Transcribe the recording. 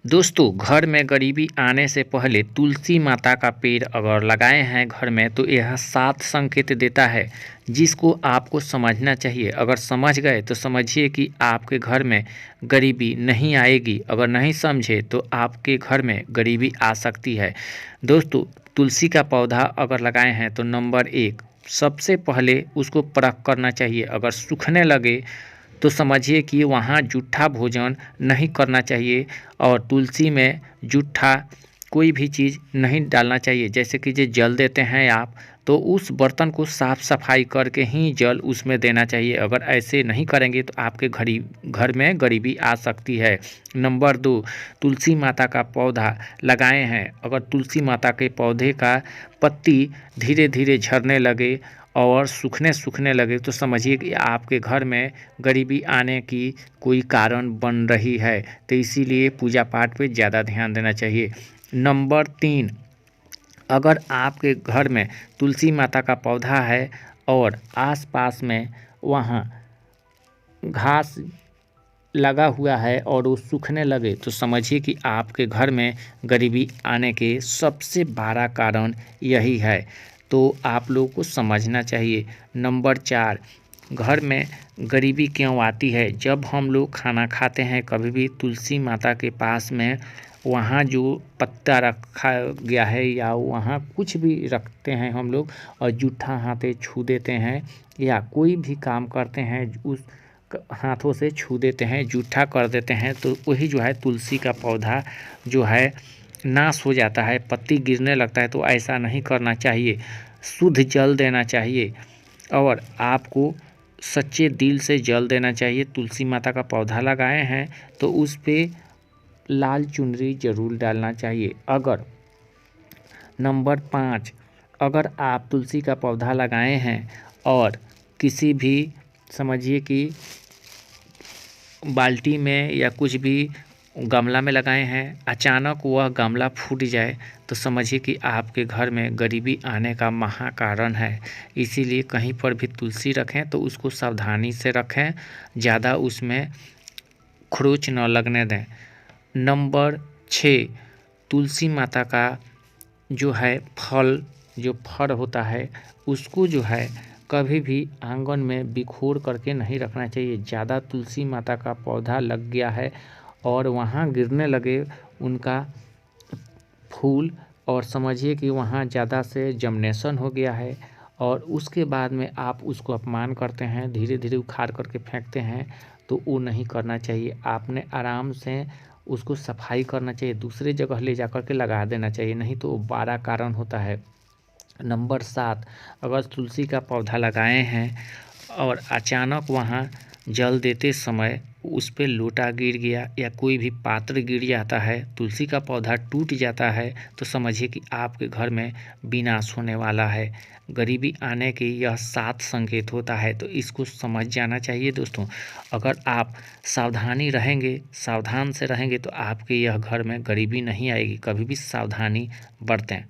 दोस्तों, घर में गरीबी आने से पहले तुलसी माता का पेड़ अगर लगाए हैं घर में तो यह 7 संकेत देता है, जिसको आपको समझना चाहिए। अगर समझ गए तो समझिए कि आपके घर में गरीबी नहीं आएगी। अगर नहीं समझे तो आपके घर में गरीबी आ सकती है। दोस्तों, तुलसी का पौधा अगर लगाए हैं तो नंबर 1 सबसे पहले उसको परख करना चाहिए। अगर सूखने लगे तो समझिए कि वहाँ जूठा भोजन नहीं करना चाहिए और तुलसी में जूठा कोई भी चीज़ नहीं डालना चाहिए। जैसे कि जो जल देते हैं आप, तो उस बर्तन को साफ़ सफाई करके ही जल उसमें देना चाहिए। अगर ऐसे नहीं करेंगे तो आपके घर में गरीबी आ सकती है। नंबर 2, तुलसी माता का पौधा लगाए हैं। अगर तुलसी माता के पौधे का पत्ती धीरे धीरे झड़ने लगे और सूखने लगे तो समझिए कि आपके घर में गरीबी आने की कोई कारण बन रही है। तो इसीलिए पूजा पाठ पे ज़्यादा ध्यान देना चाहिए। नंबर 3, अगर आपके घर में तुलसी माता का पौधा है और आसपास में वहाँ घास लगा हुआ है और वो सूखने लगे तो समझिए कि आपके घर में गरीबी आने के सबसे बड़ा कारण यही है। तो आप लोगों को समझना चाहिए। नंबर 4, घर में गरीबी क्यों आती है? जब हम लोग खाना खाते हैं कभी भी तुलसी माता के पास में वहाँ जो पत्ता रखा गया है या वहाँ कुछ भी रखते हैं हम लोग और जूठा हाथे छू देते हैं या कोई भी काम करते हैं उस हाथों से छू देते हैं, जूठा कर देते हैं, तो वही जो है तुलसी का पौधा जो है नाश हो जाता है, पत्ती गिरने लगता है। तो ऐसा नहीं करना चाहिए। शुद्ध जल देना चाहिए और आपको सच्चे दिल से जल देना चाहिए। तुलसी माता का पौधा लगाए हैं तो उस पे लाल चुनरी ज़रूर डालना चाहिए। अगर नंबर 5, अगर आप तुलसी का पौधा लगाए हैं और किसी भी समझिए कि बाल्टी में या कुछ भी गमला में लगाए हैं, अचानक वह गमला फूट जाए तो समझिए कि आपके घर में गरीबी आने का महाकारण है। इसीलिए कहीं पर भी तुलसी रखें तो उसको सावधानी से रखें, ज़्यादा उसमें खरोंच न लगने दें। नंबर 6, तुलसी माता का जो है जो फल होता है उसको जो है कभी भी आंगन में बिखोर करके नहीं रखना चाहिए। ज़्यादा तुलसी माता का पौधा लग गया है और वहाँ गिरने लगे उनका फूल और समझिए कि वहाँ ज़्यादा से जर्मिनेशन हो गया है और उसके बाद में आप उसको अपमान करते हैं, धीरे धीरे उखाड़ करके फेंकते हैं, तो वो नहीं करना चाहिए। आपने आराम से उसको सफाई करना चाहिए, दूसरे जगह ले जा कर के लगा देना चाहिए, नहीं तो बड़ा कारण होता है। नंबर 7, अगर तुलसी का पौधा लगाए हैं और अचानक वहाँ जल देते समय उस पे लोटा गिर गया या कोई भी पात्र गिर जाता है, तुलसी का पौधा टूट जाता है, तो समझिए कि आपके घर में विनाश होने वाला है। गरीबी आने के यह 7 संकेत होता है, तो इसको समझ जाना चाहिए दोस्तों। अगर आप सावधान से रहेंगे तो आपके यह घर में गरीबी नहीं आएगी। कभी भी सावधानी बरतें।